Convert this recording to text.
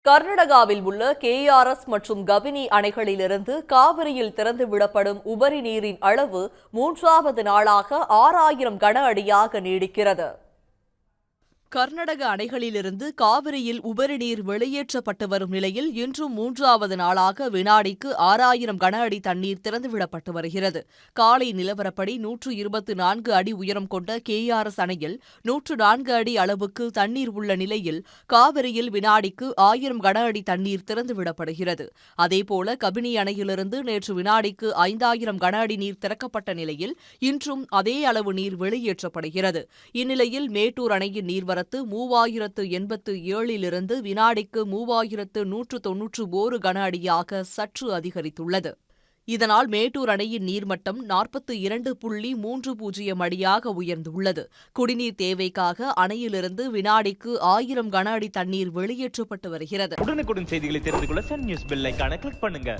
கர்நாடகாவில் உள்ள கேஆர்எஸ் மற்றும் கபினி அணைகளிலிருந்து காவிரியில் திறந்துவிடப்படும் உபரி நீரின் அளவு 3வது நாளாக 6000 கன அடியாக நீடிக்கிறது. கர்நாடக அணைகளிலிருந்து காவிரியில் உபரி நீர் வெளியேற்றப்பட்டு வரும் நிலையில் இன்றும் 3வது நாளாக வினாடிக்கு 6000 கன அடி தண்ணீர் திறந்துவிடப்பட்டு வருகிறது. காலை நிலவரப்படி 124 அடி உயரம் கொண்ட கேஆர்எஸ் அணையில் 104 அடி அளவுக்கு தண்ணீர் உள்ள நிலையில் காவிரியில் வினாடிக்கு 1000 கன அடி தண்ணீர் திறந்துவிடப்படுகிறது. அதேபோல கபினி அணையிலிருந்து நேற்று வினாடிக்கு 5000 கன அடி நீர் திறக்கப்பட்ட நிலையில் இன்றும் அதே அளவு நீர் வெளியேற்றப்படுகிறது. இந்நிலையில் மேட்டூர் அணையின் நீர்வரத்து 3087 வினாடிக்கு 3191 கன அடியாக சற்று அதிகரித்துள்ளது. இதனால் மேட்டூர் அணையின் நீர்மட்டம் 42.30 அடியாக உயர்ந்துள்ளது. குடிநீர் தேவைக்காக அணையிலிருந்து வினாடிக்கு 1000 கன அடி தண்ணீர் வெளியேற்றப்பட்டு வருகிறது. உடனுக்குடன் செய்திகளை தெரிந்து கொள்ள சன் நியூஸ் பெல் ஐகானை கிளிக் பண்ணுங்க.